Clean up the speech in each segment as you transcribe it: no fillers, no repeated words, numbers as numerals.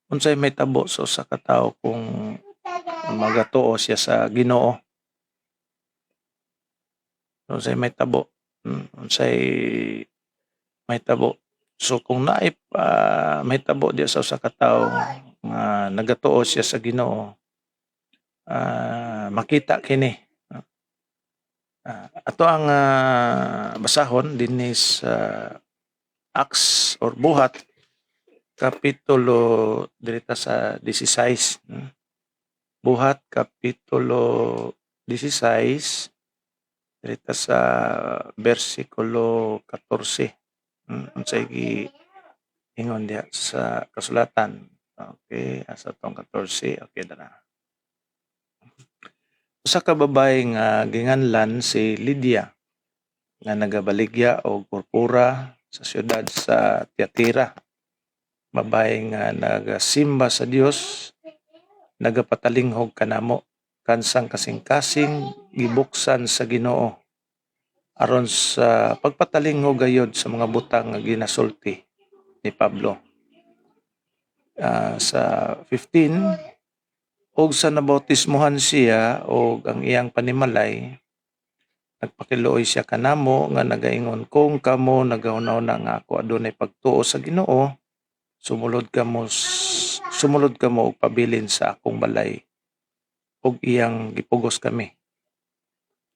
Unsay mahitabo sa usa ka tawo kung magatuo siya sa Ginoo? Unsay mahitabo? Unsay mahitabo? So kung naay mahitabo diya sa usa ka tawo nga nagatuo siya sa Ginoo, makita kini. Ato ang basahon dinhi sa Acts or Buhat kapitulo dirita sa 16. Buhat kapitulo 16 dirita sa bersikulo 14. Unsay giingon diha sa kasulatan. Okay, asa tong 14. Okay, dara. Usa ka babaye nga ginganlan si Lydia nga nagabaligya og purpura sa siyudad sa Tiatira. Babaye nga nagasimba sa Dios, nagapatalinghog kanamo kansang kasing-kasing gibuksan sa Ginoo aron sa pagpatalinghog gayod sa mga butang nga ginasulti ni Pablo. Sa 15, og sa nabautismohan siya og ang iyang panimalay, nagpakiluoy siya kanamo nga nagaingon, kung kamo nagahunaw na nga ako adunay pagtuo sa Ginoo, sumulod kamo og pabilin sa akong balay og iyang gipugos kami.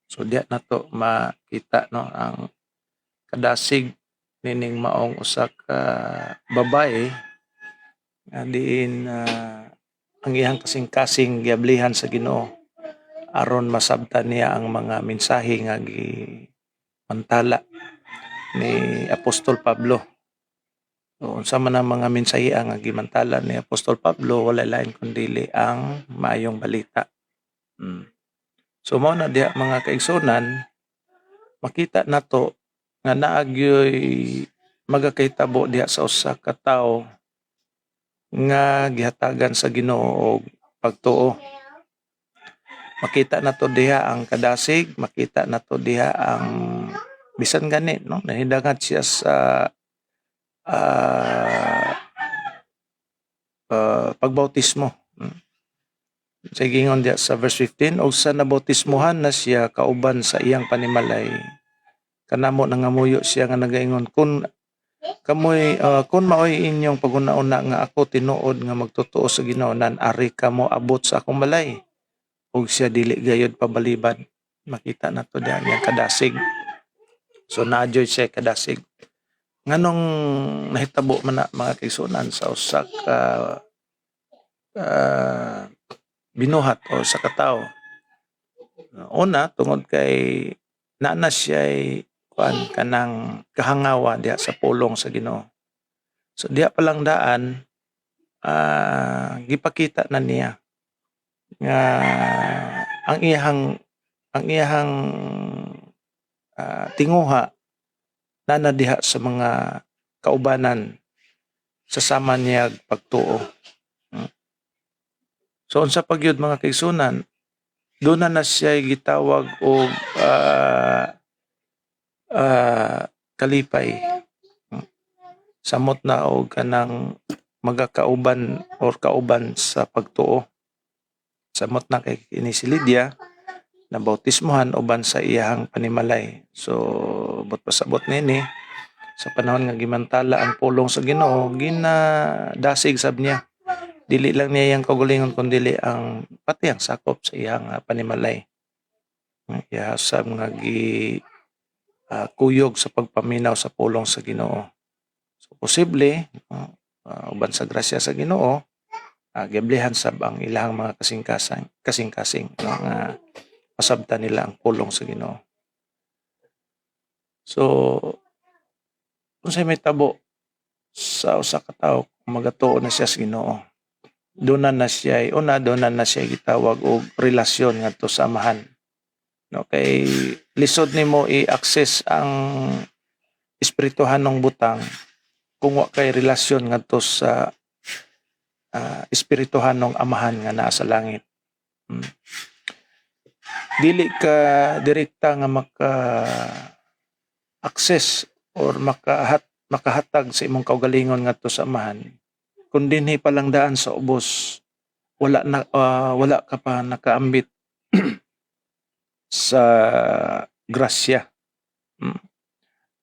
So diya nato makita no ang kadasig nining maong usa ka babae nga diin ang iyang kasing-kasing giablihan sa Ginoo aron masabtan niya ang mga mensahe nga gimantala ni Apostol Pablo. So, unsa man ang mga mensahe nga gimantala ni Apostol Pablo, wala lain kundi ang maayong balita. So mao na diha mga kaigsunan, makita nato nga naagyoy magakahitabo diha sa usa ka tawo nga gihatagan sa Ginoo og pagtuo. Makita nato diha ang kadasig, makita nato diha ang bisan gani no, nahidangat siya sa pagbautismo. Sa gingon diha sa verse 15, og sa nabautismohan na siya kauban sa iyang panimalay, kanamo nangamuyo siya nga nagaingon, kung maoy inyong paguna-una nga ako tinuod nga magtotoo sa Ginoo, nan ari kamo abot sa akong balay ug siya dili gayud pabalibad. Makita nato diha ang kadasig. So naadyoy siya kadasig. Nganong nahitabo man na mga kaigsunan sa usa ka binuhat o sa katawo. Una tungod kay naana siya kanang kahangawa diha sa pulong sa Ginoo. So diha palang daan gipakita na niya nga ang iyang tinguha nana diha sa mga kaubanan sa sama niya pagtuo. So unsa pagyud mga kaigsunan, doon na siya gitawag og kalipay. Samot na og kanang magakauban or kauban sa pagtuo. Samot na kay kini si Lydia na bautismohan uban sa iyang panimalay. So but pasabot nini sa panahon nga gimantala ang pulong sa Ginoo, ginadasig sab niya. Dili lang niya iyang kaugalingon kundi ang pati ang sakop sa iyang panimalay. Ihasab nga kuyog sa pagpaminaw sa pulong sa Ginoo. So posible uban sa grasya sa Ginoo, giablihan sab ang ilang mga kasing-kasing nga masabtan nila ang pulong sa Ginoo. So unsay may tabo sa usa ka tawo kung magatuo na siya sa Ginoo, doon na siya gitawag og relasyon ngadto sa amahan. No, kay lisod nimo i-access ang espirituhanong butang kung wa kay relasyon ngadto sa espirituhanong amahan nga naa sa langit. Dili ka direkta nga maka-access or makahatag sa imong kaugalingon ngadto sa amahan kung dinhi pa lang daan sa ubos, wala ka pa nakaambit sa grasya.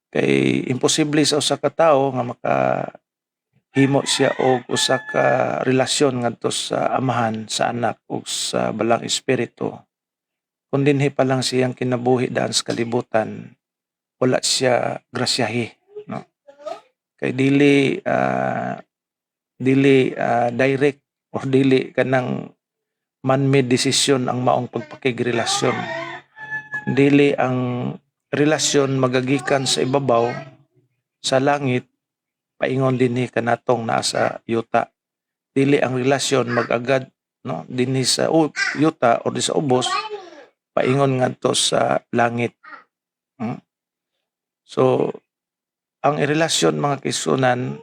Kay imposible sa usa ka tawo nga makahimo siya og usa ka relasyon ngadto sa amahan, sa anak ug sa balang espiritu. Kung dinhi pa lang siyang kinabuhi daan sa kalibutan, wala siya grasyahi, no? Kay dili direct or dili kanang man-made decision ang maong pagpakigrelasyon. Dili ang relasyon magagikan sa ibabaw sa langit paingon dinhi kanatong naa sa yuta. Dili ang relasyon magagad, no, dinhi sa yuta o di sa ubos paingon ngadto sa langit. So ang relasyon mga kaigsunan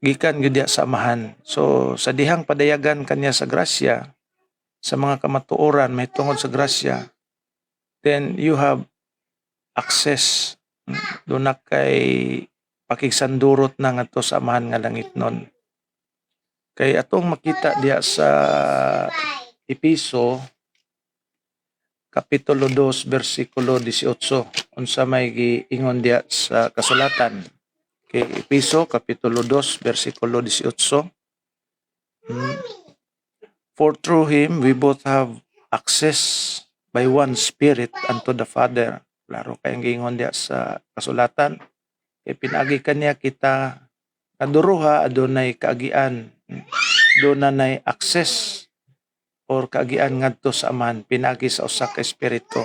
gikan gyud diha sa amahan. So sa dihang padayagan kaniya sa grasya, sa mga kamatuoran may tungod sa grasya, then you have access. Doon na kay pakigsandurot na ngadto sa amahan nga langitnon. Kay atong makita diya sa Episo Kapitulo 2, versikulo 18, unsa may giingon diya sa kasulatan. Kay Episo Kapitulo 2, versikulo 18, for through him we both have access by one Spirit unto the Father. Klaro kayang giingon diya sa kasulatan. Kay pinagi kaniya kita kaduruha adunay kaagian, dunay access or kaagian ngadto sa amahan pinagi sa usa ka espiritu.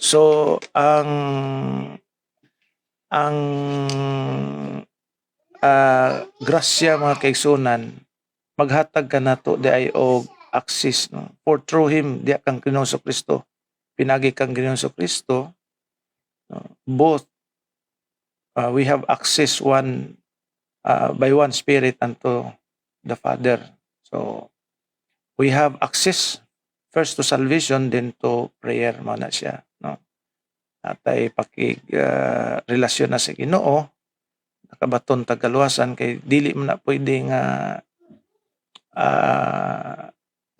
So ang grasya mga kaigsunan maghatag kanato di ay og access, no? For through him diya kang Ginoong Kristo, pinagi kang Ginoong Kristo, both we have access by one Spirit unto the Father. So we have access first to salvation, then to prayer mo na siya, no? Atay relasyon na sa Ginoo, nakabaton tagaluwasan kay dili man na pwede nga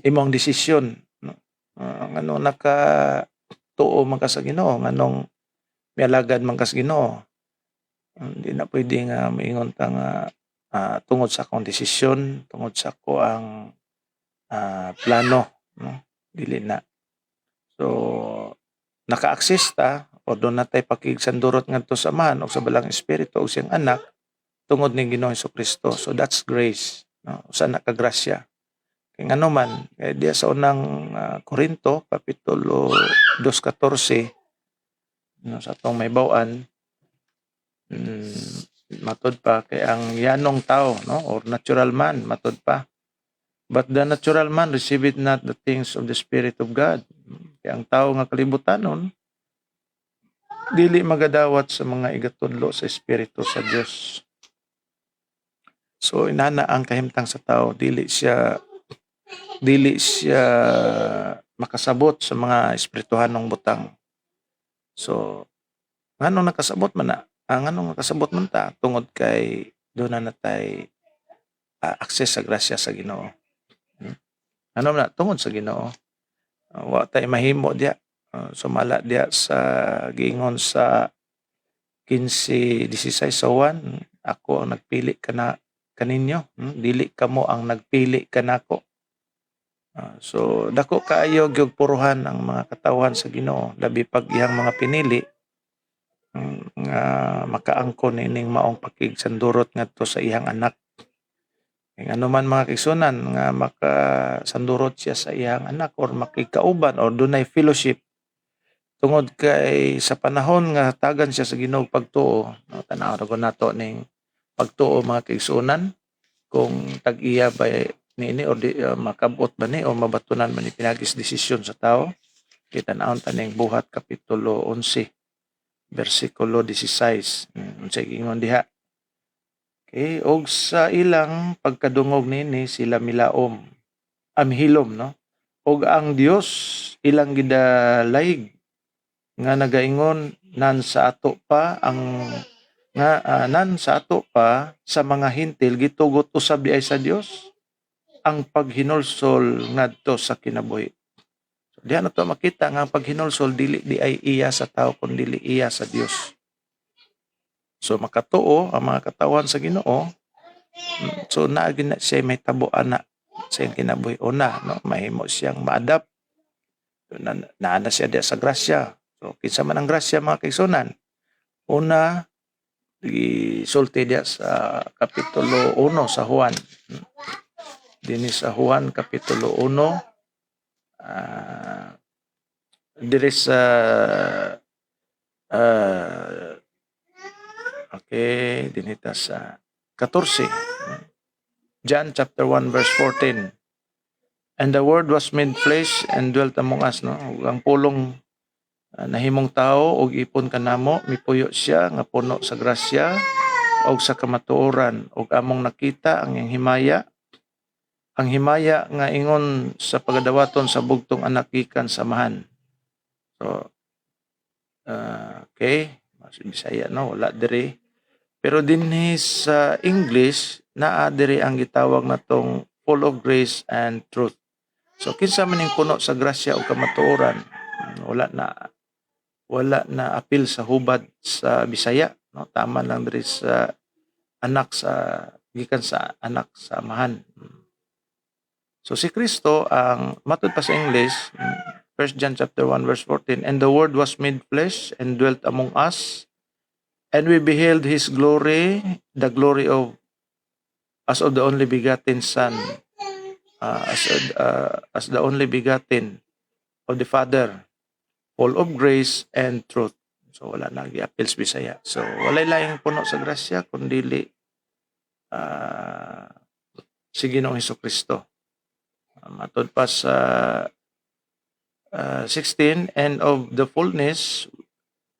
imong desisyon, no? Ngano tuo man ka sa Ginoo, nganong mialagad man ka sa Ginoo. Hindi na pwede nga maingon ta nga tungod sa akong desisyon, tungod sa ko ang plano, no? Dili na. So naka-access ta o doon natay pakigsandurot ngadto sa amahan o sa balang espiritu o siyang anak tungod ning Ginoong Kristo. So that's grace, no? Usa na ka grasya. Kay ngano man kay diya sa unang Korinto Kapitulo 2:14, no, sa atong may baw-an, matud pa kay ang yanong tao, no, or natural man, matud pa, but the natural man receiveth not the things of the Spirit of God. Kay ang tao nga kalibutanon dili magadawat sa mga igatudlo sa Espiritu sa Dios. So inana ang kahimtang sa tao, dili siya makasabot sa mga espirituhanong butang. So nganong nakasabot man na? Nganong nakasabot man ta? Tungod kay doon na natay access sa grasya sa Ginoo. Ano na tungod sa Ginoo? Wa tay mahimo diya. Sumala diya sa giingon sa 15:16 sa 1, ako ang nagpili kaninyo, dili kamo ang nagpili kanako. So dako kaayo gyud puruhan ang mga katawhan sa Ginoo, labi pag iyang mga pinili nga makaangkon ining maong pakigsandurot ngadto sa iyang anak. Kay ano man mga kaigsunan nga makasandurot siya sa iyang anak or makikauban or dunay fellowship tungod kay sa panahon nga tagan siya sa Ginoo pagtuo, no, tanaw ra nato ning pagtuo mga kaigsunan kung tag-iya ba niini or makabot ba ni o mabatunan man ni pinagis desisyon sa tao. Kita naon taning Buhat Kapitulo 11 versikulo 16, unsay giingon diha. Okay, og sa ilang pagkadungog nini sila mihilom, no? Og ang Dios ilang gidalayg nga nagaingon nan sa ato pa ang nga nan sa ato pa sa mga hintil gitugot usab di ay sa Dios ang paghinulsol ngadto sa kinabuhi. So, diha na to makita nga ang paghinulsol dili di ay iya sa tao kundi dili iya sa Dios. So makatuo ang mga katawan sa Ginoo. So naagi na siya may tabuan na sa iyang kinabuhi. Una, no, mahimo siyang ma-adapt. Naana siya diya sa grasya. So kinsa man ang grasya mga kaigsunan. Una, gisulti diya sa kapitulo 1 sa Juan. Dinhi sa Juan kapitulo 1 diri sa okay, dinita sa 14. John chapter 1 verse 14. And the word was made flesh and dwelt among us, no? Ang pulong nahimong tao og ipon kanamo, mipuyo siya nga puno sa grasya og sa kamatuoran og among nakita ang iyang himaya. Ang himaya nga ingon sa pagadawaton sa bugtong anak gikan samahan. So okay, mas Bisaya no, wala diri. Pero dinhi sa English naa diri ang gitawag natong full of grace and truth. So kinsa man ning puno sa grasya o kamatuoran, wala na apil sa hubad sa Bisaya, no? Tama lang diri sa anak sa gikan sa anak sa amahan. So si Kristo ang matud pa sa English, 1 John chapter 1 verse 14, and the word was made flesh and dwelt among us, and we beheld his glory, the glory of as of the only begotten Son, as the only begotten of the Father, full of grace and truth. So wala na gi-appeal sa Bisaya. So walay laing puno sa grasya kundi si Ginoong Hesukristo. Matud pa sa 16, and of the fullness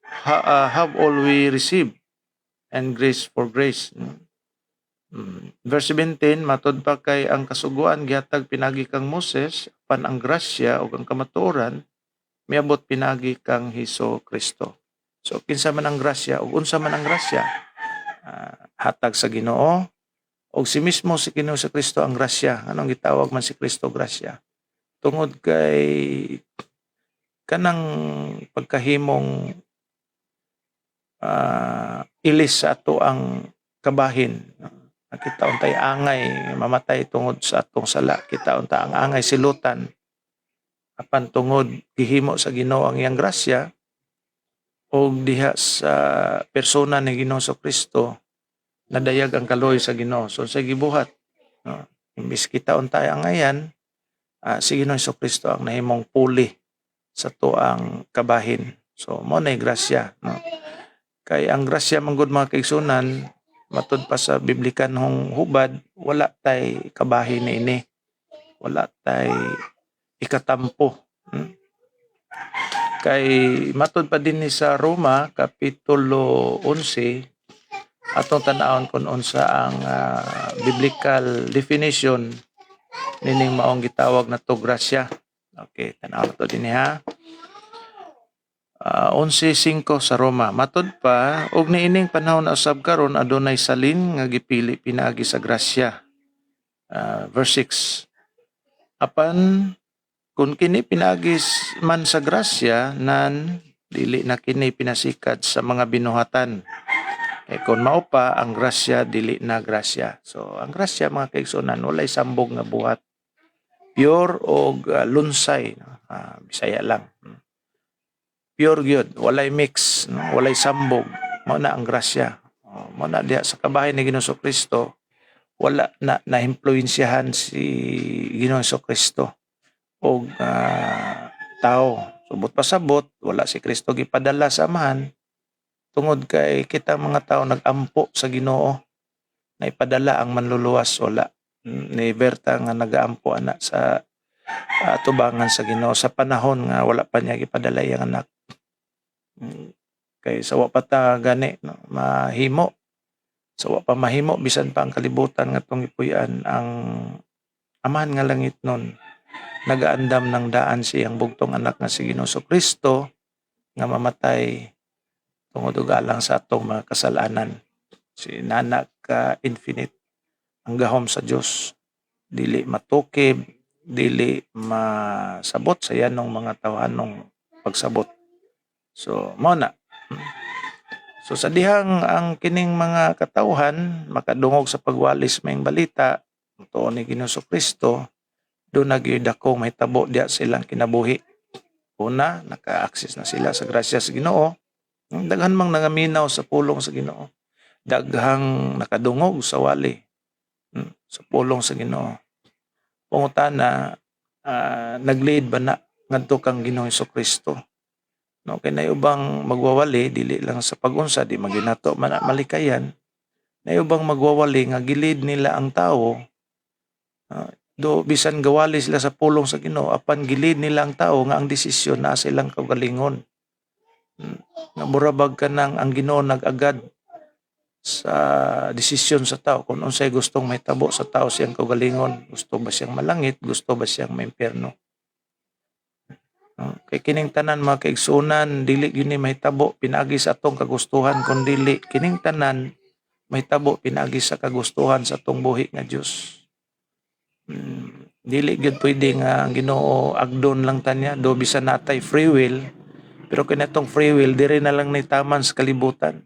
have all we received, and grace for grace. Verse 17, matud pa kay ang kasuguan gihatag pinagi kang Moses, pan ang grasya o ang kamatuoran miabot pinagi kang Hesukristo. So kinsa man ang grasya o unsa man ang grasya, hatag sa Ginoo og si mismo si Ginoo sa Kristo ang grasya. Anong gitawag man si Kristo grasya? Tungod kay kanang pagkahimong ilis sa ato ang kabahin. Kita untay angay mamatay tungod sa atong sala. Kita unta ang angay silutan. Apan tungod gihimo sa Ginoo ang iyang grasya og diha sa persona ni Ginoo sa Kristo nadayag ang kaloy sa Ginoo. So sa gibuhat, no? Imbis kita untay angayan, si Ginoo sa Kristo ang nahimong puli sa tuang kabahin. So mo nay grasya, no? Kay ang grasya manggod mga kaigsunan, matud pa sa biblikanhong hubad, wala tay kabahin ini. Wala tay ikatampo. Kay matud pa din ni sa Roma kapitulo 11 atong tan-awon kun unsa ang biblical definition nining maong gitawag na to grasya. Okay, tan-awon to din ha. 11:5 sa Roma. Matud pa, og niining panahon na usab karon adunay salin nga gipili pinaagi sa grasya. Verse 6. Apan kung kini pinaagi man sa grasya, nan dili na kini pinasikat sa mga binuhatan. Kung mao pa ang grasya dili na grasya. So ang grasya mga kaigsunan walay sambog nga buhat. Pure og lunsay, Bisaya lang. Pure gyud, walay mix, no? Walay sambog. Mao na ang grasya. Mao na diha sa kabahin ni Ginoong Kristo. Wala na impluwensyahan si Ginoong Kristo og tao. Subot pasabot, wala si Kristo gipadala sa amahan. Tungod kay kita mga tao nag-ampo sa Ginoo na ipadala ang manluluwas, wala. Ni Berta nga nag-aampo anak sa tubangan sa Ginoo sa panahon nga wala pa niya gipadala ang anak. Kay sawa pa ta gani, no? Mahimo. Sawa pa mahimo bisan pa ang kalibutan nga tong ipuy-an ang amahan nga langit nun. Nagaandam ng daan siyang bugtong anak nga si Ginoo Kristo nga mamatay tungod og alang sa atong mga kasalanan. si nana ka infinite ang gahom sa Dios, dili matukib, dili masabot sa yanong mga tawhanong pagsabot. So mao na. So sa dihang ang kining mga katawhan makadungog sa pagwalis maayong balita tuon ni Ginoong Kristo, do nagyud akong mahitabo diya silang kinabuhi. Una, naka-access na sila sa grasya sa Ginoo. Daghan mang nangaminaw sa pulong sa Ginoo. Daghang nakadungog sa wali sa pulong sa Ginoo. Pangutana, nag-lead ba na ngadto kang Ginoong Kristo? No, kay nay ubang magwawali dili lang sa pag-unsa di maginato man malikayan. Nay ubang magwawali nga gilid nila ang tawo. Do bisan gawali sila sa pulong sa Ginoo apan gilid nila ang tawo nga ang desisyon na silang kaugalingon. Nga murabag ka nang ang Ginoo nag-agad sa desisyon sa tao kung unsay gustong mahitabo sa tao siyang kaugalingon. Gusto ba siyang malangit? Gusto ba siyang maimpyerno? Kay kining tanan mga kaigsunan, dili gyud ni mahitabo pinaagi sa atong kagustuhan kun dili kining tanan mahitabo pinaagi sa kagustuhan sa atong buhi nga Dios. Dili gyud pwede nga ang Ginoo agdon lang tanya do bisan natay free will, pero kinatong free will diri na lang nitaman sa kalibutan.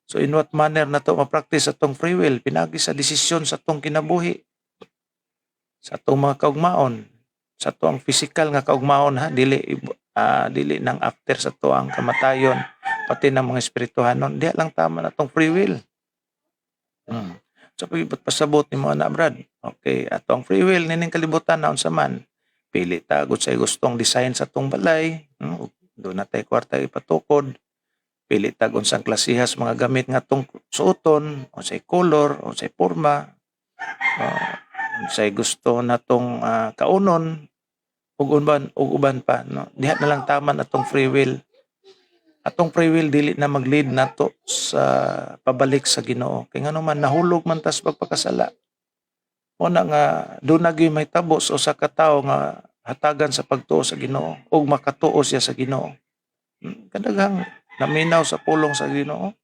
So in what manner na to ma-practice atong free will? Pinagi sa desisyon sa atong kinabuhi, sa atong mga kaugmaon, sa atong physical nga kaugmaon ha, dili nang after sa to ang kamatayon, pati ng mga espirituhanon, diha lang tama na atong free will. So pag pasabot ni mga na Brad, okay, atong free will nining kalibutan na unsa man, pili ta gud say gustong design sa atong balay, do na tay kwarta ipatukod. Pili tag unsang klasihas mga gamit nga tong suoton, unsay color, unsay porma, unsay gusto natong kaunon ug uban pa no. Diha na lang taman atong free will. Atong free will dili na mag-lead nato sa pabalik sa Ginoo. Kay ngano man nahulog man tas pagpakasala. Una nga do na gyud mahitabo sa usa ka tawo nga hatagan sa pagtuo sa Ginoo ug makatuo siya sa Ginoo. Kadaghang naminaw sa pulong sa Ginoo.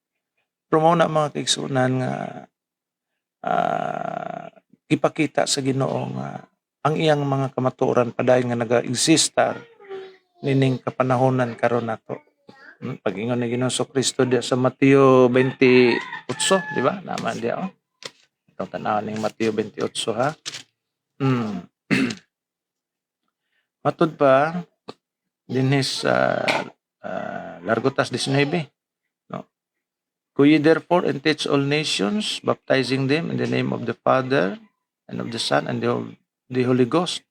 Pero mao na mga kaigsunan nga ipakita sa Ginoo nga ang iyang mga kamatuoran padayon nga naga-exista nining kapanahonan karon nato. Pag-ingon ni Ginoong Kristo diya sa Mateo 28, di ba? Naman diya Itong tanaw ning Mateo 28 ha. Matud pa dinhi sa Largotas 19. No? Go ye therefore and teach all nations, baptizing them in the name of the Father and of the Son and of the Holy Ghost.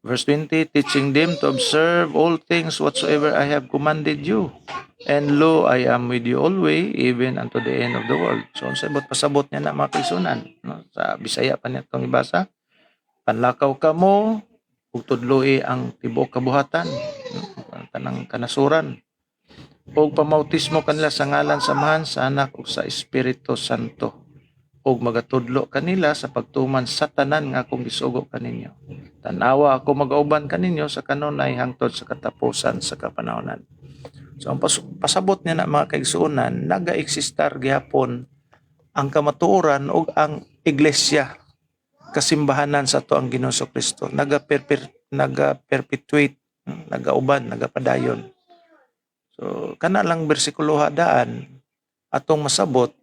Verse 20, teaching them to observe all things whatsoever I have commanded you. And lo, I am with you always, even unto the end of the world. So, pasabot niya na mga kaisunan. No? Sa Bisaya pa niya itong ibasa. Panlakaw ka mo, ug tudloi ang tibuok kabuhatan, tanang kanasuran. Ug pamautismo kanila sa ngalan sa Amahan, sa Anak ug sa Espiritu Santo. Ug magatudlo kanila sa pagtuman sa tanan nga akong gisugo kaninyo. Tanawa ako mag-auban kaninyo sa kanunay hangtod sa katapusan sa kapanahonan. So ang pasabot niya na mga kaigsuonan, naga-eksistar gihapon ang kamatuoran ug ang iglesia, kasimbahanan sa to ang Ginoong Kristo. Naga-perpetuate, naga-uban, nagapadayon. So kana lang bersikulo daan atong masabot,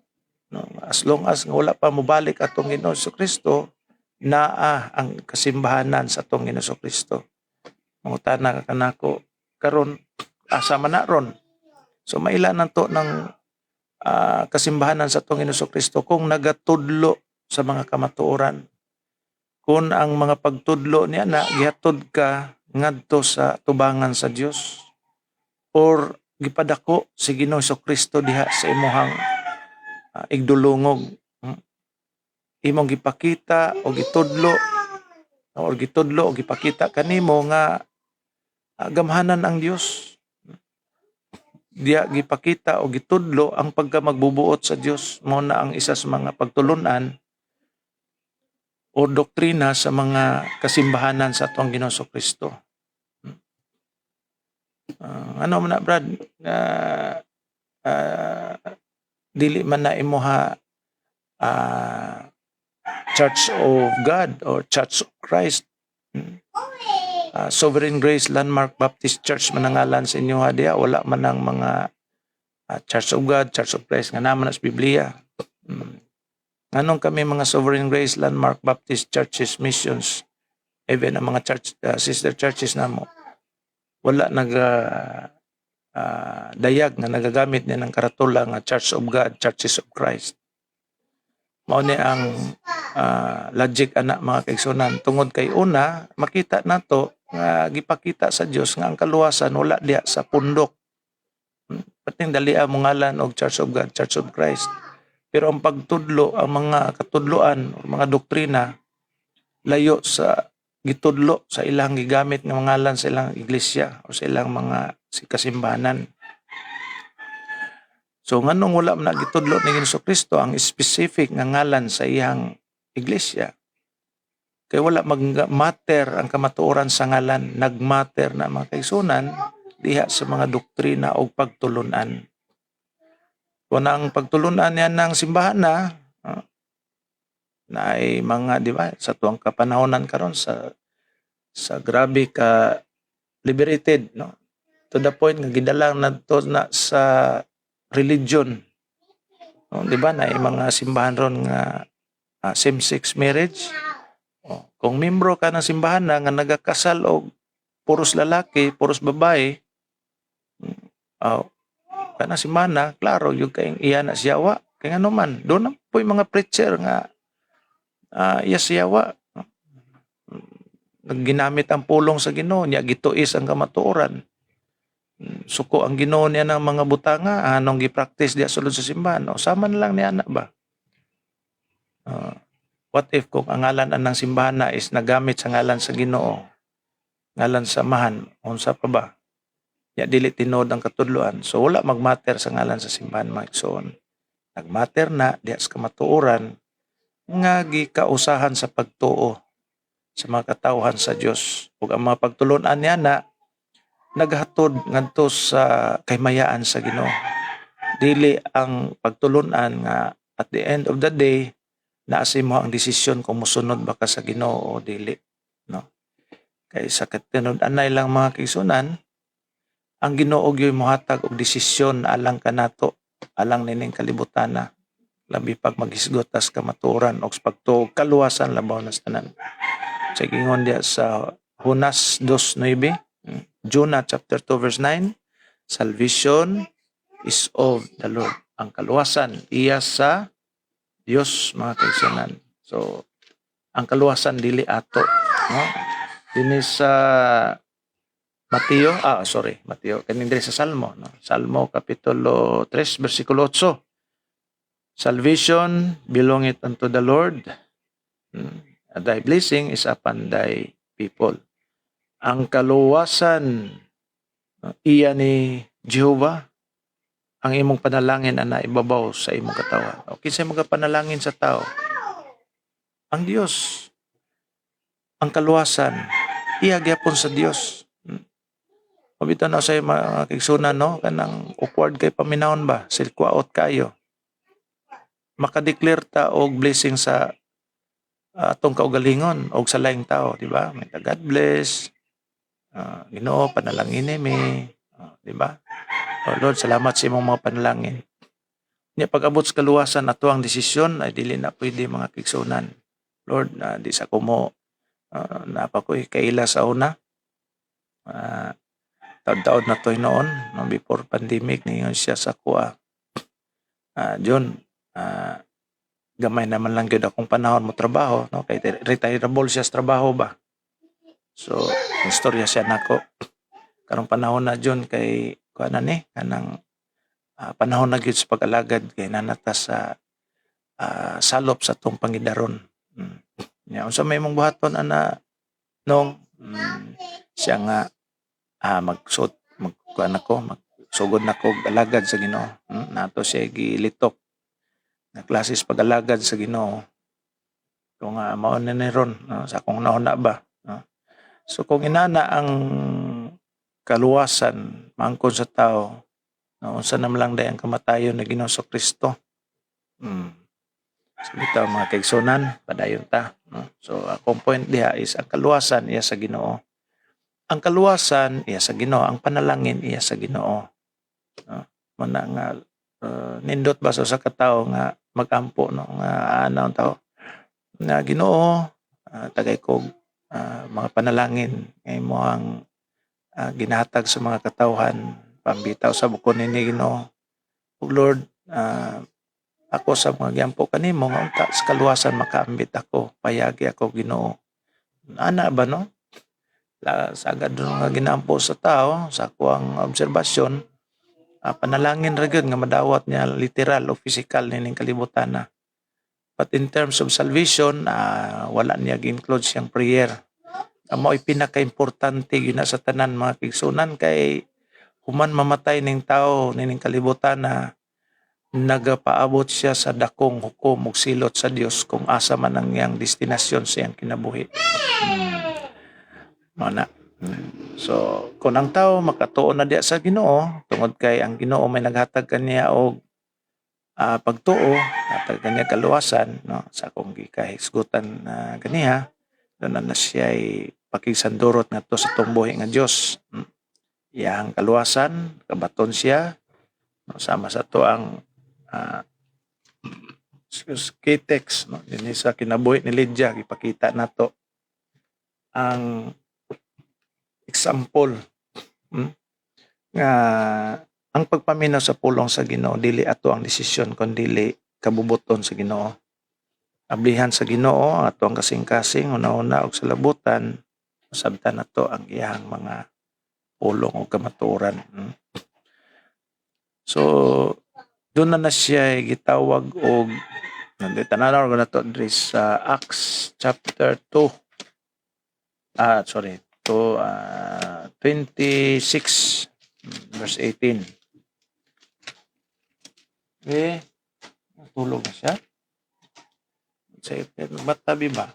no? As long as wala pa mobalik atong Ginoong Kristo, naa ang kasimbahanan sa atong Ginoong Kristo. Mangutana ka kanako karon asa man na ron. So mailanan to ng kasimbahanan sa atong Ginoong Kristo kung nagatudlo sa mga kamatuoran. Kung ang mga pagtudlo niya na gihatod ka ngadto sa tubangan sa Dios or gipadako si Ginoong Kristo diha sa imuhang igdulungog, imong gipakita o gitudlo o gipakita kanimo nga gamhanan ang Dios. Diya gipakita o gitudlo ang pagkamagbubuot sa Dios. Mao na ang isa sa mga pagtulunan o doktrina sa mga kasimbahanan sa atong Ginoong Kristo. Ano man na Brad, dili man na imuha Church of God or Church of Christ. Sovereign Grace Landmark Baptist Church manangalan sa inyo diya, wala man ang mga Church of God, Church of Christ nga naman sa Biblia. Nganong kami mga Sovereign Grace Landmark Baptist Churches, Missions, even ang mga church, sister churches namo, wala dayag na nagagamit niya ng karatula nga Church of God, Churches of Christ. Mao ni ang logic ana mga kaigsunan, tungod kay una makita nato nga gipakita sa Dios nga ang kaluwasan wala diha sa pundok. Pating dali mo ngalan og Church of God, Church of Christ. Pero ang pagtudlo, ang mga katudloan, mga doktrina layo sa gitudlo sa ilang gigamit nga ngalan sa ilang iglesia o sa ilang mga kasimbahanan. So nganong wala man gitudlo ni Jesucristo ang specific nga ngalan sa iyang iglesia? Kay wala mag-matter ang kamatuoran sa ngalan, nagmatter na mga kaigsunan diha sa mga doktrina o pagtulunan. Kung ang pagtulunan niya ng simbahan na ay mga, di ba, sa tuwang kapanahonan karon sa grabe ka liberated, no? To the point nga gidalang nadto na sa religion. No? Di ba, na mga simbahan ron nga same-sex marriage. Kung membro ka ng simbahan na nga nagakasal og puros lalaki, puros babae, kana simbahan na, klaro, yung kayong iya na siyawa. Kaya nga naman, doon na po yung mga preacher nga iya siyawa. Ginamit ang pulong sa Ginoo niya, gituis ang kamatuoran. Suko ang Ginoo niya ng mga butanga, anong gi-practice diya sulod sa simbahan. O, sama na lang niya na ba? What if kung ang ngalan ng simbahan na is nagamit sa ngalan sa Ginoo, ngalan sa samahan, unsa pa ba? Ya dili tinod ang katudloan. So wala magmatter sa ngalan sa simbahan mga igsoon. Nagmatter na diya sa kamatuoran nga gikausahan sa pagtuo sa mga katawhan sa Dios. Ug ang mga pagtulon-an niya na naghatod ngadto sa kahimayaan sa Ginoo. Dili ang pagtulon-an nga at the end of the day naasi mo ang desisyon kung mosunod ba ka sa Ginoo o dili, no? Kay sa katinud-anay lang mga kaigsunan, ang Ginoo gyud mohatag og desisyon alang kanato, alang nining kalibutan na labi pag maghisgot tas kamatuoran og pagtuo kaluwasan labaw na sa tanan. Sa gingon diya sa Jonas 2:9, Jonah chapter 2 verse 9, salvation is of the Lord. Ang kaluwasan iya sa Dios mga kaigsunan. So ang kaluwasan dili ato, no? Dinhi sa Mateo, kaning diri sa Salmo, no? Salmo kapitulo 3 bersikulo 8. Salvation belongeth unto the Lord. Thy blessing is upon thy people. Ang kaluwasan iya ni Jehovah, ang imong panalangin ana ibabaw sa imong katawan. O kinsa imong panalangin sa tao? Ang Dios. Ang kaluwasan iya gyapon sa Dios. Mabito na sa mga kaigsunan, no? Kanang awkward kay paminahon ba? Silkwaot kayo. Makadeclare ta og blessing sa atong kaugalingon og sa laing tao, di ba? May God bless. Ginoo, panalangin mi, di ba? Oh Lord, salamat sa imong mga panalangin. Nya pag-abot sa kaluwasan ato ang desisyon ay dili na pwede mga kaigsunan. Lord, di sa kumo napa ko'y kaila sa una. Taon-taon na to noon, no, before pandemic, ningon siya sa kuha. John, gamay naman lang yun akong panahon mo trabaho, no? Kay retireable siya sa trabaho ba? So, istorya siya nako. Karong panahon na John kay kuanan ni kanang panahon na gyud sa pag-alagad kay nanata sa salop sa tong pangidaron. Nya unsa may mong buhaton ana nung siya nga magsugod nako alagad sa Ginoo. Nato siya gilitok na klases pag-alagad sa Ginoo. Kung mao na ni ron sa akong nauna ba. So kung inana ang kaluwasan maangkon sa tao, unsa nam lang day ang kamatayon na Ginoo sa Kristo. So bitaw mga kaigsunan, padayon ta, no? So akong point diha is ang kaluwasan iya sa Ginoo. Ang kaluwasan iya sa Ginoo, ang panalangin iya sa Ginoo. No? Muna nga nindot ba sa ka tawo nga magampo no nga anaw tawo nga Ginoo, tagay kog mga panalangin nga imong ginahatag sa mga katawhan pambitaw sa bukon ni Ginoo. Ug Lord, ako sa mga giampo kanimo nga unta sa kaluwasan makaambit ako, payagi ako Ginoo. Ana ba no? Sagad nga ginampo sa tao sa akong obserbasyon, panalangin ra gyud nga madawat niya literal o physical nining kalibutan na. But in terms of salvation, wala niya gi-include siyang prayer. Mao'y pinaka-importante gyud na sa tanan mga kaigsunan kay human mamatay ning tao nining kalibutan na nagapaabot siya sa dakong hukom ug silot sa Dios kung asa man ang iyang destinasyon sa iyang kinabuhi. Mana. So, kung ang tao makatuo na diya sa Ginoo, tungod kay ang Ginoo may naghatag kaniya og pagtuo, hatag kaniya kaluwasan, no, sa akong gikahisgutan na ganiha, doon na siya ay pakigsandurot ngadto sa tumbuhi nga Dios. Iyang kaluwasan, kabaton siya, no, sama sa to ang K-text, no, dinhi sa kinabuhi ni Lydia, ipakita nato ang example nga ang pagpaminaw sa pulong sa Ginoo dili ato ang desisyon kun dili kabubuton sa Ginoo. Ablihan sa Ginoo ang ato ang kasing-kasing una-una og sa labutan sabtan nato ang iyang mga pulong o kamatuoran. So doon na siya gitawag og tanaw ko na to diri sa Acts chapter 2. Sorry. To 26 verse 18. Okay. Tulog na siya. Say, matabi ba?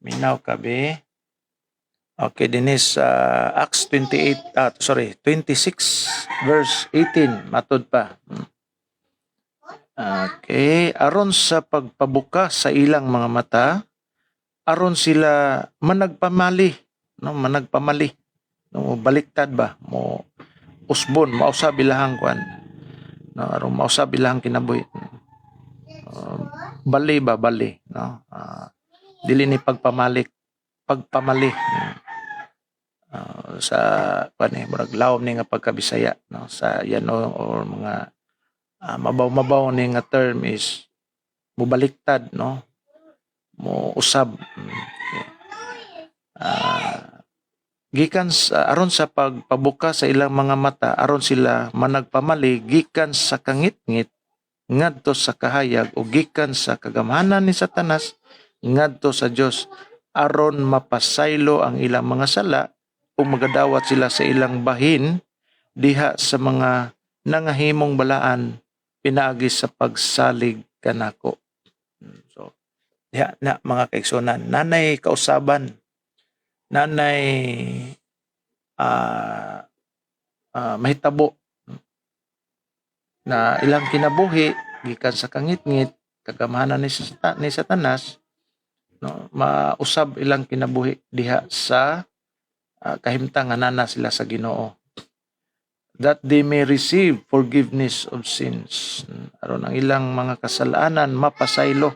Minaw ka, be. Okay, din is Acts 26 verse 18. Matod pa. Okay. Aron sa pagpabuka sa ilang mga mata, aron sila managpamali, no, no, baliktad ba mo usbon mausa bilahang kwan, no, aron mausa bilahang kinabuhi, bali no, dili ni pagpamali sa kwan murag lawom ni nga pagkabisaya, no, sa yano or mga mabaw ni nga term is mubaliktad, no, mo usab. Gikan aron sa pagpabuka sa ilang mga mata aron sila managpamali gikan sa kangitngit ngadto sa kahayag o gikan sa kagamhanan ni Satanas ngadto sa Dios aron mapasaylo ang ilang mga sala ug magadawat sila sa ilang bahin diha sa mga nangahimong balaan pinaagi sa pagsalig kanako. So diha na mga kaigsunan, nanay kausaban, nanay mahitabo na ilang kinabuhi gikan sa kangitngit kagamhanan ni Satanas, no, mausab ilang kinabuhi diha sa kahimtang nga nana sila sa Ginoo, that they may receive forgiveness of sins, aron ang ilang mga kasalanan mapasaylo.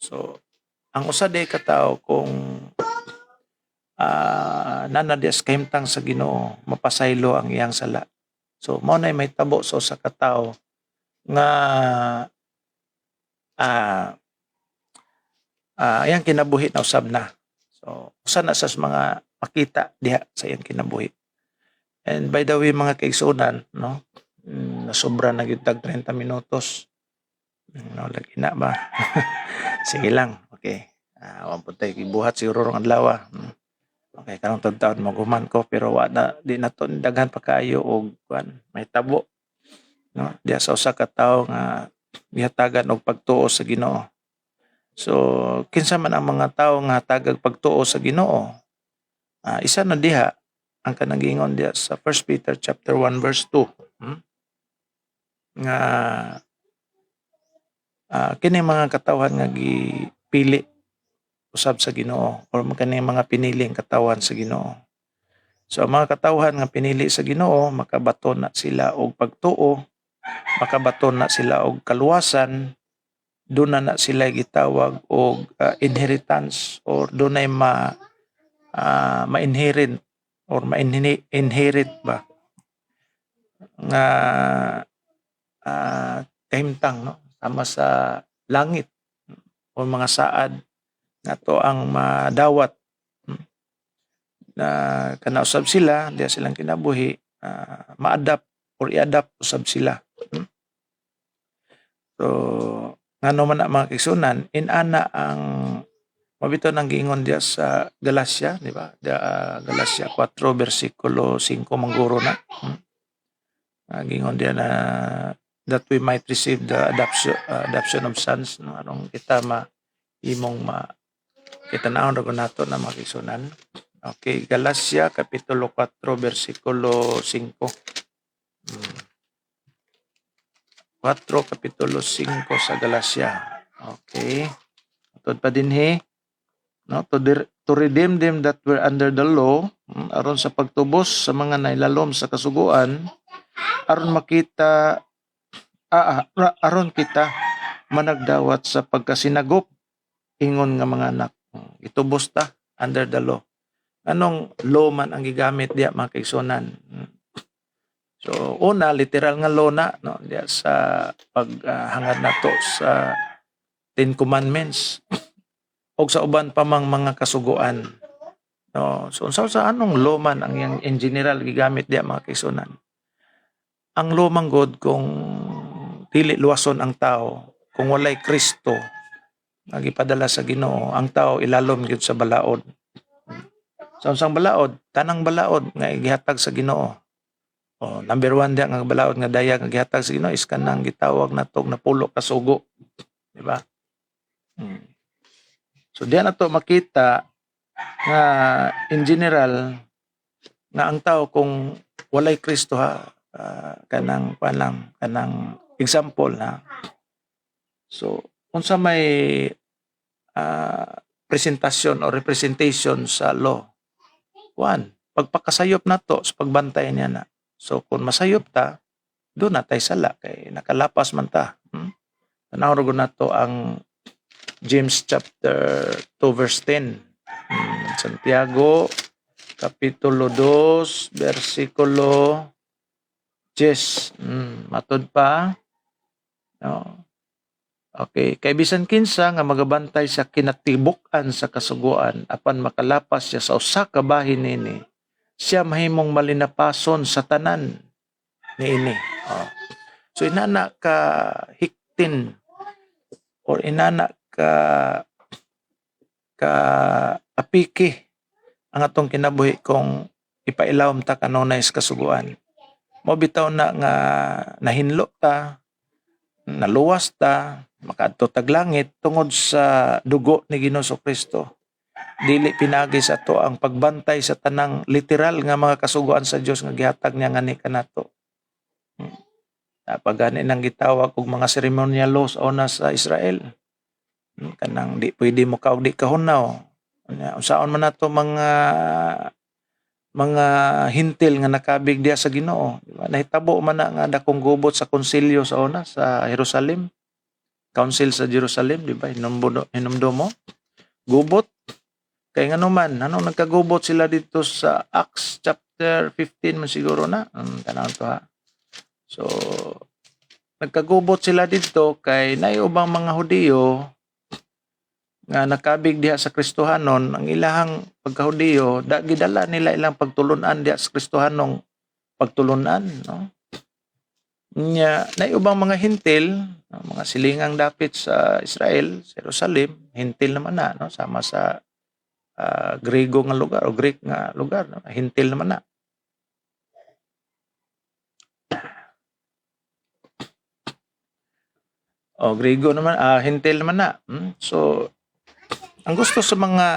So ang usa day katao kung nanadias kahimtang sa Ginoo mapasaylo ang iyang sala. So mao nay may tabo sa usa ka tawo nga iyang kinabuhi na usab na. So usa na sa mga makita diha sa iyang kinabuhi. And by the way mga kaigsunan, no, nasobra na gyud tag 30 minutos. No, lagi na ba? Sige lang. Okay. Wa po tayo gibuhat siguro rong adlaw. Okay, karong taon maguman ko pero wa na di na to daghan pa kaayo og kwan may tabo, no, diya sa usa ka tawo nga gihatagan og pagtuo sa Ginoo. So kinsa man ang mga tawo nga tagag pagtuo sa Ginoo, isa na diha ang kanang giingon diya sa 1 Peter chapter 1 verse 2, nga kini mga katawhan nga gipili usab sa Ginoo or kani mga piniling katawan sa Ginoo. So ang mga katawhan nga pinili sa Ginoo makabaton na sila og pagtuo, makabaton na sila og kaluwasan, doon na sila gitawag og inheritance or dunay ma-inherit or ma-inherit ba nga kahimtang no sama sa langit o mga saad nga to ang madawat na kanausab sila diya silang kinabuhi ma-adapt or i-adapt usab sila. So ngano man na mga kigsunan inana ang mabito nang giingon diya sa Galacia, di ba? Galacia 4 versikulo 5 mangguro na. Giingon diya na that we might receive the adoption of sons no anong kita kita naon ra nato na mga kigsunan. Okay, Galacia kapitulo 4 versikulo 5. 4 kapitulo 5 sa Galacia. Okay. Tod pa dinhi no to redeem them that were under the law aron sa pagtubos sa mga nailalom sa kasuguan aron makita aron kita managdawat sa pagkasinagop ingon nga mga anak. Itubos ta under the law. Anong law man ang gigamit diya mga kaigsunan? So una literal nga law na no diya sa paghangad nato sa 10 commandments og sa uban pa mang mga kasuguan. No, so sa anong law man ang yang in general gigamit diya mga kaigsunan? Ang law man god kung dili luwason ang tao, kung walay Kristo nga gipadala sa Ginoo, ang tao ilalom gyud sa balaod. So unsang balaod? Tanang balaod nga gihatag sa Ginoo. Number 1 diya nga balaod nga dayag nga gihatag sa Ginoo is kanang gitawag natog na pulo ka sugo, di ba? So diyan nato makita nga in general nga ang tao kung walay Kristo kanang example na. So unsa may presentasyon o representation sa law? 1, pagpakasayop nato sa pagbantay niya na. So kung masayop ta, doon na tayo sala kay nakalapas man ta. Tanaw ra nato ang James chapter 2 verse 10. Santiago kapitulo 2 versikulo 10. Matod pa. No. Okay, kay bisan kinsa nga magabantay sa kinatibuk-an sa kasuguan apan makalapas siya sa usa ka bahin nini, siya mahimong malinapason sa tanan niini. So inana ka hiktin or inana ka apiki ang atong kinabuhi kung ipailawom ta kanunay sa kasuguan. Mo bitaw na nga nahinlo ta, naluwas ta, makaadto tag langit tungod sa dugo ni Ginoong Kristo. Dili pinagi sa to ang pagbantay sa tanang literal nga mga kasuguan sa Dios nga gihatag niya ngani kanato. Pagani nang gitawag og mga ceremonial laws una sa Israel. Kanang di pwede mo kaog di kahunaw. Unsaon man nato mga hintil nga nakabig diya sa Ginoo, di ba? Nahitabo man na nga dakong gubot sa konsilyo sa una sa Jerusalem. Council sa Jerusalem, di ba? Hinumdo mo. Gubot. Kaya nga naman, nagkagubot sila dito sa Acts chapter 15 man siguro na. Tanawin to ha. So, nagkagubot sila dito kay naiubang mga Hudiyo nga nakabig diha sa Kristohanon, ang ilahang pagkahudiyo, gidala nila ilang pagtulunan diha sa Kristohanong pagtulunan, no? Nya naiubang mga hintil, mga silingang dapit sa Israel, sa Jerusalem, hintil naman na, no? Sama sa Grego nga lugar o Greek nga lugar, no? Hintil naman na. Grego naman, hintil naman na. So ang gusto sa mga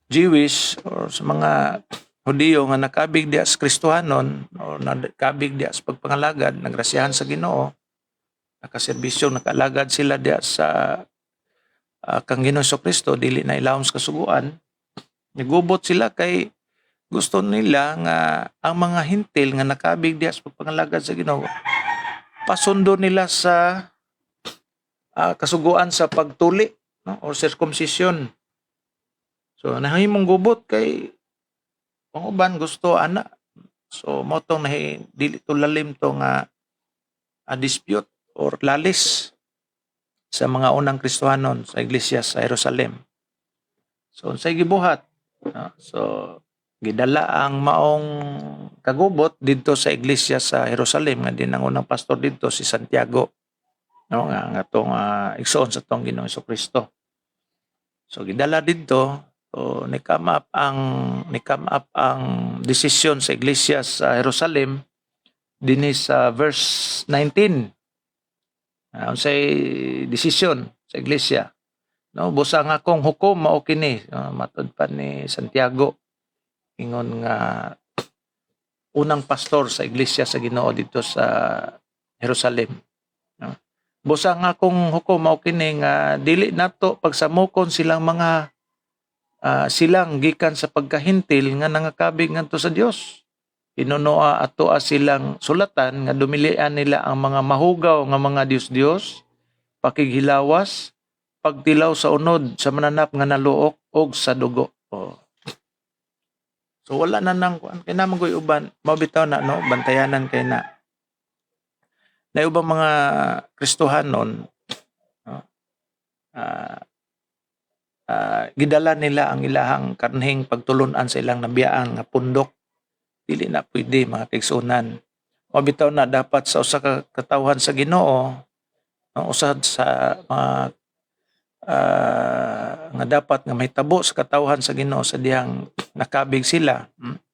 Jewish or sa mga Hudiyo nga nakabig diya sa Kristohanon o nakabig diya sa pagpangalagad, nagrasyahan sa Ginoo, nakaserbisyo, nakaalagad sila diya sa kang Ginoong Kristo, dili na ilawom sa kasuguan. Nagubot sila kay gusto nila nga ang mga hintil nga nakabig diya sa pagpangalagad sa Ginoo pasundo nila sa kasuguan sa pagtuli, no, or circumcision. So nahimong gubot kay ang uban gusto ana. So motong dili to lalim to nga dispute or lalis sa mga unang Kristohanon sa iglesia sa Jerusalem. So unsay gibuhat? So gidala ang maong kagubot didto sa iglesia sa Jerusalem nga din ang unang pastor didto si Santiago, no, nga tong igsoon sa tong Ginoong Kristo. So gidala didto, so ni-come up ang desisyon sa iglesia sa Jerusalem dinhi sa verse 19. Unsay desisyon sa iglesia? No, busa nga akong hukom mao kini, matud pa ni Santiago ingon nga unang pastor sa iglesia sa Ginoo dito sa Jerusalem. No? Busa nga akong hukom mao kini nga dili nato pagsamukon silang mga silang gikan sa pagkahintil nga nangakabig ngadto sa Dios. Pinunoa ato silang sulatan nga dumilian nila ang mga mahugaw nga mga Dios-Dios, pakighilawas, pagtilaw sa unod sa mananap nga naluok og sa dugo. So wala na nang kay namang goy uban mabitaw na, no, bantayanan kay na. Na ubang mga Kristohanon, no, gidala nila ang ilahang karnehing pagtulunan sa ilang nabiyaan nga pundok. Dili na pwede mga kaigsunan. Mabitaw na dapat sa usa ka katawhan sa Ginoo, no, usad sa mga nga dapat nga mahitabo sa katawhan sa Ginoo sa diyang nakabig sila,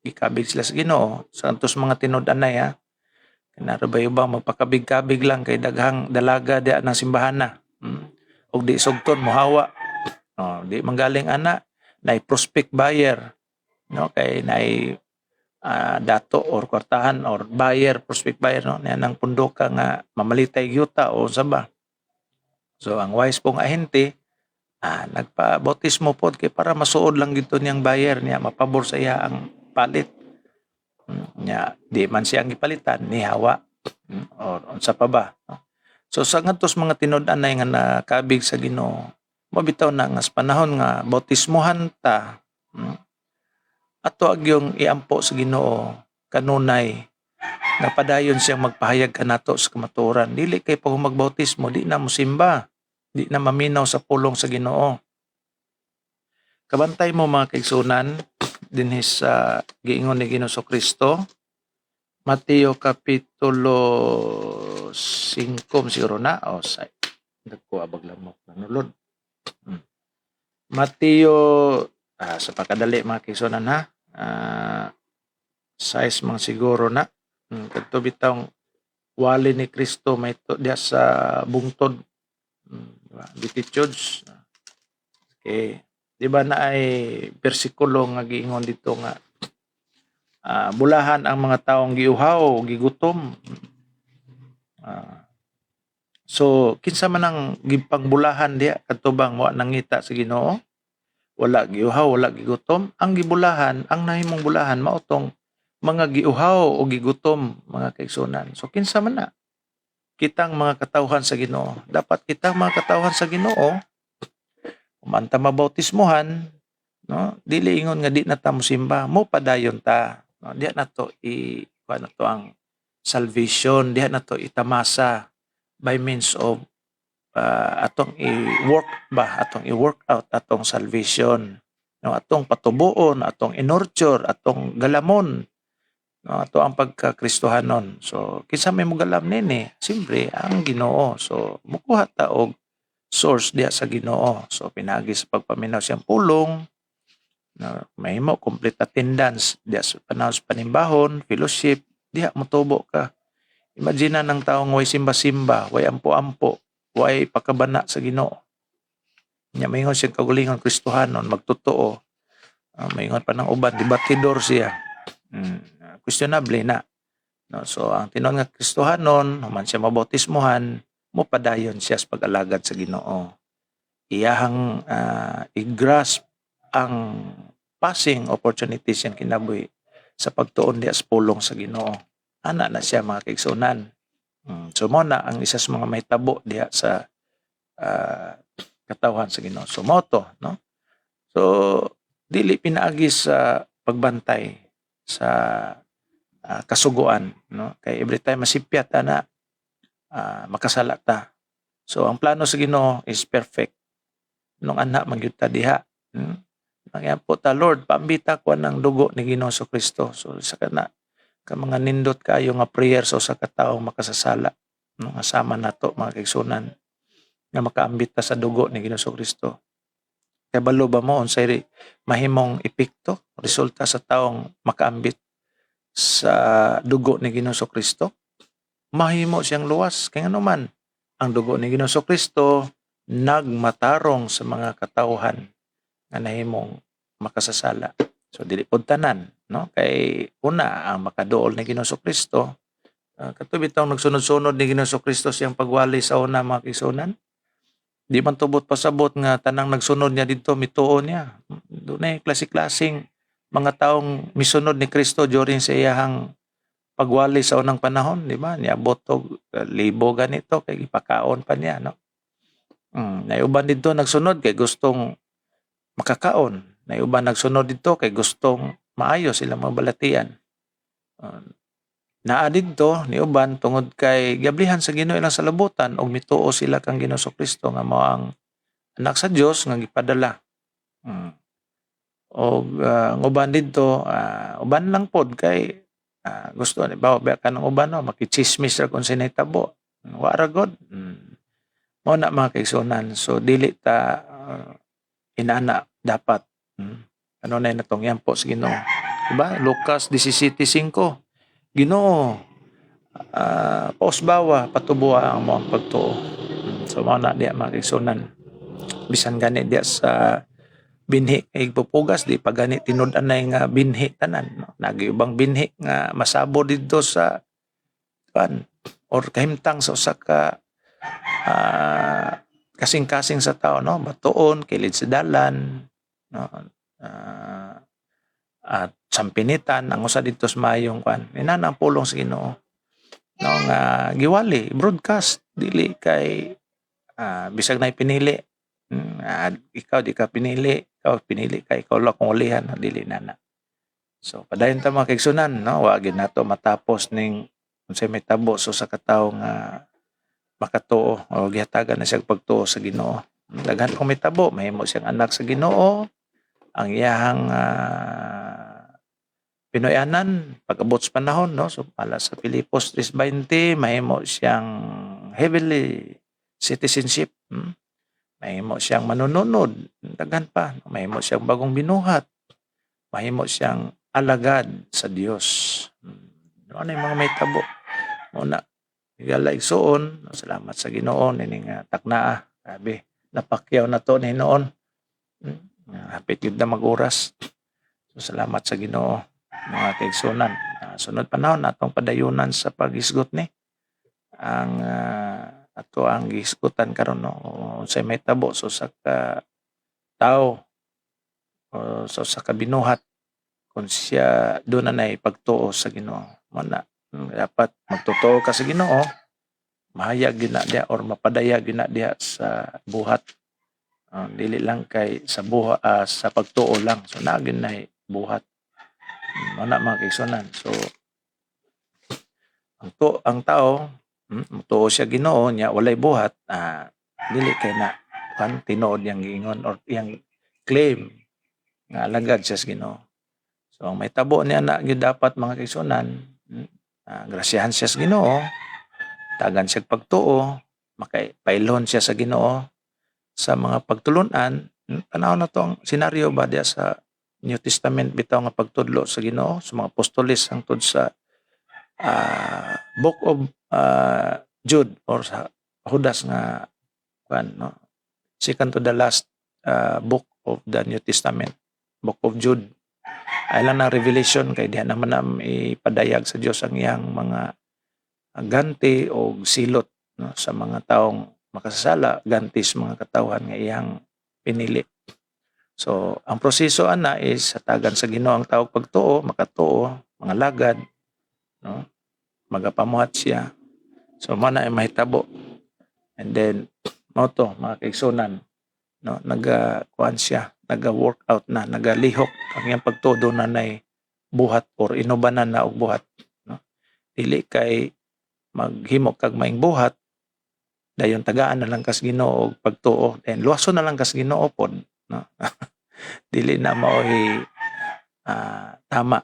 ikabig sila sa Ginoo sa antos mga tinud-anay kanaro ba ubang magpakabig-kabig lang kay daghang dalaga diya ng simbahan og di sugton mohawa, di manggaling ana nay prospect buyer, no, kay nay dato or kwartahan or buyer, prospect buyer, no, nang pundok nga mamalitay yuta o saba. So ang wise pong ahente nagpa-bautismo pod kay para masuod lang gito niyang buyer niya, mapabor sa iya ang palit. Nya di man siya ang gipalitan ni hawa or unsa pa ba. So sa ngadtos mga tinud-anay nga nakabig sa Ginoo, mabitaw na nga sa panahon nga bautismohan ta, ato agyong iampo sa Ginoo kanunay nga padayon siyang magpahayag kanato sa kamatuoran. Dili kay pag magbautismo di na mosimba, di na maminaw sa pulong sa Ginoo. Kabantay mo mga kaigsunan dinhi sa giingon ni Ginoong Kristo, Mateo kapitulo 5 siguro na o sa dagko abaglamok nanulod. Mateo sa pagkadali mga kaigsunan size mga siguro na kadto bitang wali ni Kristo may diya sa bungtod, beatitudes. Okay. Di ba na ay bersikulo nga giingon dito nga bulahan ang mga taong giuhaw, gigutom. So kinsa man ang gipangbulahan diya katubang wa nangita sa Ginoo, wala giuhaw, wala gigutom. Ang gibulahan, ang nahimong bulahan mao tong mga giuhaw o gigutom mga kaigsunan. So kinsa man na kitang mga katawhan sa Ginoo, dapat kitang mga katawhan sa Ginoo umanta mabautismohan, no, dili ingon nga di na ta mosimba, mo padayon ta, no, diha na to kuan na to ang salvation, diha na to itamasa by means of atong i-work out atong salvation, no, atong patubuon, atong inurture, atong galamon, no, ato ang pagkakristohanon. So kinsa may mogalam nini? Siyempre ang Ginoo. So mukuha ta og source diya sa Ginoo. So pinagi sa pagpaminaw siyang pulong, na mahimo complete attendance diya sa panahon sa panimbahon, fellowship, diya motubo ka. Imagine ng taong way simba-simba, way ampo-ampo, way pakabana sa Ginoo. Nya maingon siyang kagulingon Kristohanon, magtotoo. Maingon pa ng uban, debatidor siya. Questionable na. No, so ang tinuod nga Kristohanon, human siya mabautismohan, mopadayon siya sa pag-alagad sa Ginoo. Iyahang i-grasp ang passing opportunities yang kinabuhi sa pagtuon diya sa pulong sa Ginoo. Ana na siya mga kaigsunan. So mo na ang isa sa mga mahitabo diya sa katawhan sa Ginoo. So moto, no? So dili pinaagi sa pagbantay sa kasuguan, no? Kay every time masipyat ana makasala ta. So ang plano sa Ginoo is perfect. Nung anak magyud ta diha. Mangyan po ta, Lord, paambita ko ng dugo ni Ginoo Kristo. So sa kana ka mga nindot kayo nga prayer so sa kataong makasasala. No, asama nato mga kaigsunan nga makaambit ta sa dugo ni Ginoo Kristo. Kay balo ba mo unsay mahimong epekto resulta sa taong makaambit sa dugo ni Ginoo Kristo? Mahimo siyang luwas kay ngano man ang dugo ni Ginoo Kristo nagmatarong sa mga katawhan nga nahimong makasasala. So dili pod tanan, no? Kay una ang makaduol ni Ginoo Kristo katubit ang nagsunod-sunod ni Ginoo Kristo siyang pagwali sa una mga kaigsunan. Di man tubot pasabot nga tanang nagsunod niya dito mituo niya. Dunay klase-klaseng mga taong misunod ni Kristo during sa iyahang pagwali sa unang panahon, di ba? Niabot og libo ganito kay ipakaon pa niya, no? Naiuban dito nagsunod kay gustong makakaon. Naiuban nagsunod dito kay gustong maayo sila mabalatian. Naa didto niuban tungod kay giablihan sa Ginoo ilang salabutan og mituo sila kang Ginoo Kristo nga mao ang anak sa Dios nga gipadala. Og uban didto uban lang pod kay gusto ni ba kanang uban no makichismis ra kun sinay tabo. Wa ra god. Mao na mga kaigsunan. So dili ta inana dapat ano na natong yampo sa Ginoo. Diba? Lucas 17:5. Ginoo, pausbawa, patubuha ang mga pagtuo. So, mga na diya mga kaigsunan. Bisan gani diya sa binhi kay pupugas, di pa gani tinud-an na nga binhi tanan. No? Nagiubang binhi nga masabo dito sa or kahimtang sa usa ka kasing-kasing sa tao, no? Batuon, kilid sa dalan, no? At sampinitan ang usa dito sa mayong inana ang pulong sa Ginoo no nga giwali broadcast dili kay bisag na pinili ikaw di ka pinili ikaw pinili kay ikaw lang kung ulihan dili na. So padayon ta mga kaigsunan no wa gyud nato matapos ning unsay may tabo so sa katawo nga makatuo o gihatagan na siya pagtuo sa Ginoo. Daghan kung may tabo mahimo siyang anak sa Ginoo ang iyahang Pinoyanan pag-abot sa panahon no so pala sa Filipos 3:20 mahimo siyang heavenly citizenship mahimo siyang manununod daghan pa mahimo siyang bagong binuhat mahimo siyang alagad sa Dios ano yung mga may tabo una higala igsuon salamat sa Ginoo nining taknaa grabe napakyaw na to ni noon hapit yun na mag-oras so salamat sa Ginoo mga kaigsunan. Sunod panahon atong padayunan sa pag-isgot ni ang ato ang gisgutan karon no unsay may tabo so sa ka tao o so sa kabinuhat kung siya doon na pagtuo sa Ginoo mo na dapat magtotoo ka sa Ginoo mahayag gina dia or mapadaya gina dia sa buhat dili lang kay sa sa pagtuo lang so na ginay buhat mana mga kaigsunan. So ang tao tuo siya Ginoo nya walay buhat dili kay na tinuod yang giingon or yang claim nga alagad siya sa Ginoo. So ang may tabo niya na gyud dapat mga kaigsunan grasyahan siya sa Ginoo tagan siya pagtuo makapailhon siya sa Ginoo sa mga pagtulon-an panahon na tong senaryo ba diya sa New Testament bitaw nga pagtudlo sa Ginoo sa mga apostoles hangtod sa Book of Jude or sa Judas nga no second to the last book of the New Testament Book of Jude ay lang na revelation kay diha naman ipadayag sa Dios ang iyang mga ganti o silot no, sa mga taong makasasala gantis mga katawhan nga iyang pinili. So ang proseso ana is hatagan sa Ginoo ang tawag pagtuo, makatuo, mga lagad, no, magapamuhat siya. So mo na ay mahitabo. And then mao to mga kaigsunan, no, kuan siya, naga-workout na, nagalihok ang iyang pagtuo na nay buhat or inubanan na og buhat, no. Dili kay maghimo kag maing buhat dayon tagaan na lang kas Ginoo og pagtuo, then luwason na lang kas Ginoo pod, no. Dili na mao'y tama.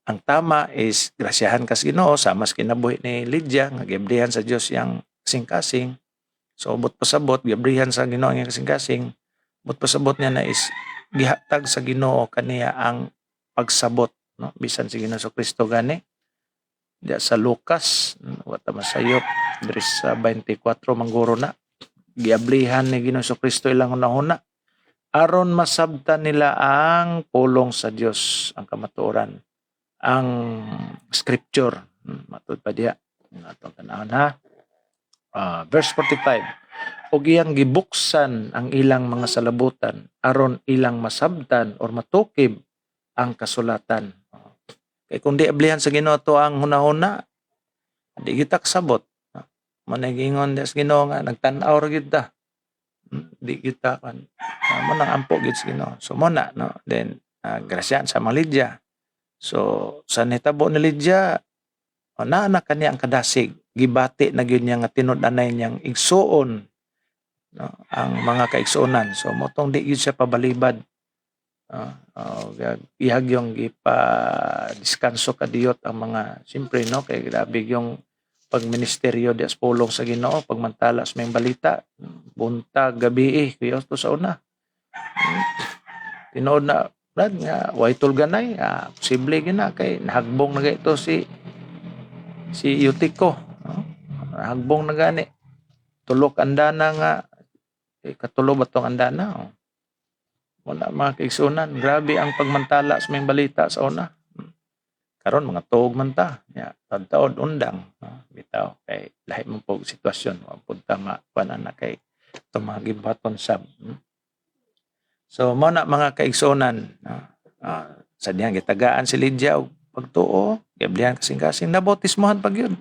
Ang tama is grasyahan kas Ginoo sama sa kinabuhi ni Lydia nga giabrihan sa Dios yang kasing-kasing. So but pasabot giabrihan sa Ginoo ang kasing-kasing. But pasabot niya na is gihatag sa Ginoo kaniya ang pagsabot, no, bisan si Ginoo Kristo gani diya sa Lucas wa ta masayop diri sa 24 mangguro na giablihan ni Ginoo Kristo ilang hunahuna aron masabtan nila ang pulong sa Dios, ang kamatuoran, ang scripture. Matud pa diha atong tanawon ha. Verse 45, og iyang gibuksan ang ilang mga salabutan aron ilang masabtan or matukib ang kasulatan. Kay kung di ablihan sa Ginoo to ang hunahuna, di kita kasabot. Managingon des Ginoo nga nagtan-aw ra gyud ta. Di kita kan mo nang ampo gyud sa Ginoo. So mo na, no, then grasyan sa mga Lydia. So sa nitabo ni Lydia, na kaniya ang kadasig, gibati na gyud niya nga tinud-anay niyang igsuon, no, ang mga kaigsuonan. So motong di gyud siya pabalibad. Ihag yung diskanso kadiyot ang mga siyempre, no, kay grabe yung pagministeryo di pulong sa Ginoo pagmantala sa may balita buntag gabi kuya to sa una. Tinuod na brad nga way tulganay, posible gina kay nahagbong na ito si Eutico, no? Nahagbong na gani tulok andana nga katulo ba tong andana, wala mga kaigsunan, grabe ang pagmantala sa may balita sa una. Karon mga tuog man ta, ya pagtaod undang, no? Bitaw kay lahi man po sitwasyon, wa pud ta makuan na kay ito mga gibaton sab. So mo na mga kaigsunan, no? Sa diyang gitagaan si Lydia og pagtuo, giablihan kasing-kasing nabautismohan pag yun.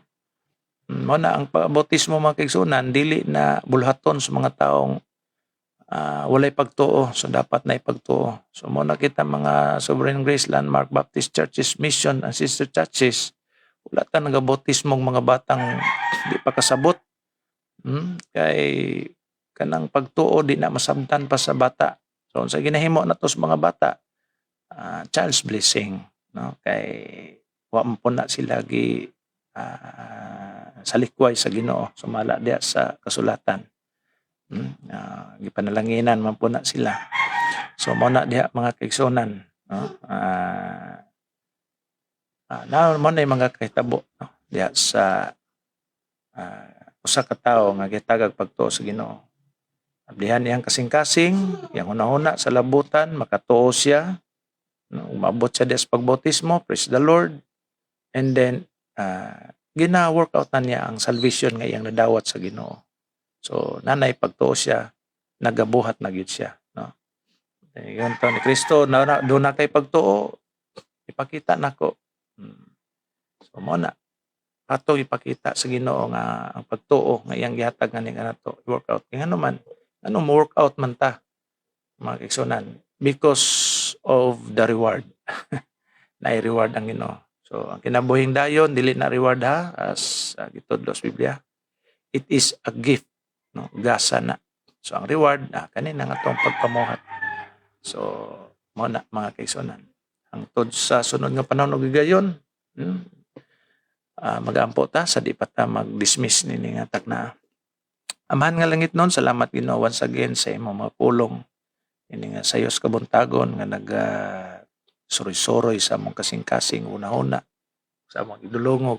Mo na ang bautismo mga kaigsunan dili na bulhaton sa mga taong walay pagtuo, so dapat na ipagtuo. So muna kita mga Sovereign Grace Landmark Baptist Churches Mission and Sister Churches, wala ta nagabautismong mga batang di pa kasabot. Kay kanang pagtuo di na masabtan pa sa bata. So sa ginahimo na to sa mga bata, child's blessing, no, kay wa man po na sila sa likway sa Ginoo, sumala diya sa kasulatan. Gipanalanginan man po na sila. So mo na diha mga kaigsunan, no, na mo na mga kahitabo, no, diha sa usa ka tawo nga gitagag pagtuo sa Ginoo. Ablihan iyang kasing-kasing, iyang hunahuna sa labutan, makatuo siya, no, umabot siya diha sa pagbautismo, praise the Lord. And then gina-workout na niya ang salvation nga iyang nadawat sa Ginoo. So nanay pagtuo siya, nagabuhat na gyud siya, no. Yun to ni Kristo na do na kay pagtuo, ipakita nako. So mo na ato ipakita sa Ginoo nga ang pagtuo nga iyang gihatag nga nato workout. Kaya naman anong workout man ta mga kaigsunan because of the reward. Na reward ang Ginoo. So ang kinabuhing dayon dili na reward ha, as gitudlo sa Biblia. It is a gift, no, gasa na. So ang reward kanina nga tong pagpamuhat. So mo na mga kaigsunan, hangtod sa sunod nga panahon ug gigayon, mag-aampo ta sa di pa ta mag-dismiss nini nga takna. Amahan nga langit noon, salamat Ginoo once again sa imong mga pulong ini nga sayos kabuntagon nga suroy-suroy sa among kasing-kasing una-una sa among idulongog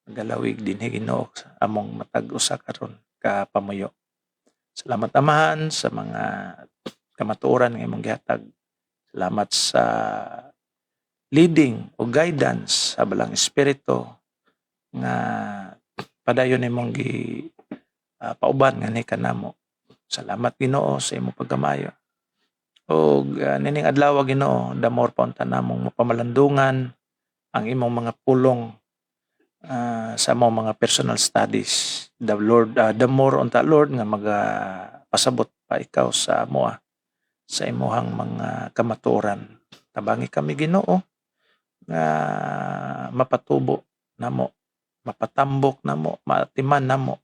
galawig dinhi Ginoo sa among matag usa karon ka pamuyo. Salamat Amahan sa mga kamatuoran nga imong gihatag. Salamat sa leading o guidance sa balang espiritu nga padayon imong pauban nga ni kanamo. Salamat Ginoo sa imong pagkamayo. Og nining adlaw Ginoo, the more pa unta namong mapamalandungan ang imong mga pulong sa among mga personal studies. The more unta Lord nga pasabot pa ikaw sa amoa sa imuhang mga kamatuoran. Tabangi kami Ginoo nga mapatubo namo, mapatambok namo, maatiman namo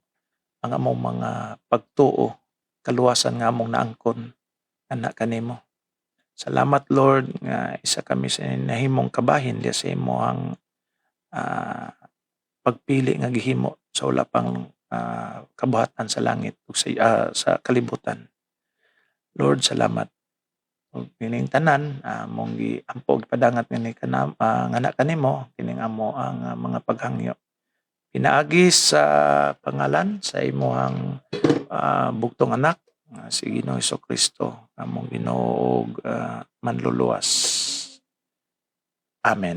ang among mga pagtuo, kaluwasan nga among naangkon anak kanimo. Salamat Lord nga isa kami sa nahimong kabahin diya sa imong pagpili nga gihimo sa wala pang kabuhatan sa langit ug sa kalibutan. Lord, salamat. Ug kining tanan mong giampo gipadangat nga anak kanimo kining amo ang mga paghangyo. Pinaagi sa pangalan sa imong bugtong anak si Ginoong Hesukristo among Ginoo ug manluluwas. Amen.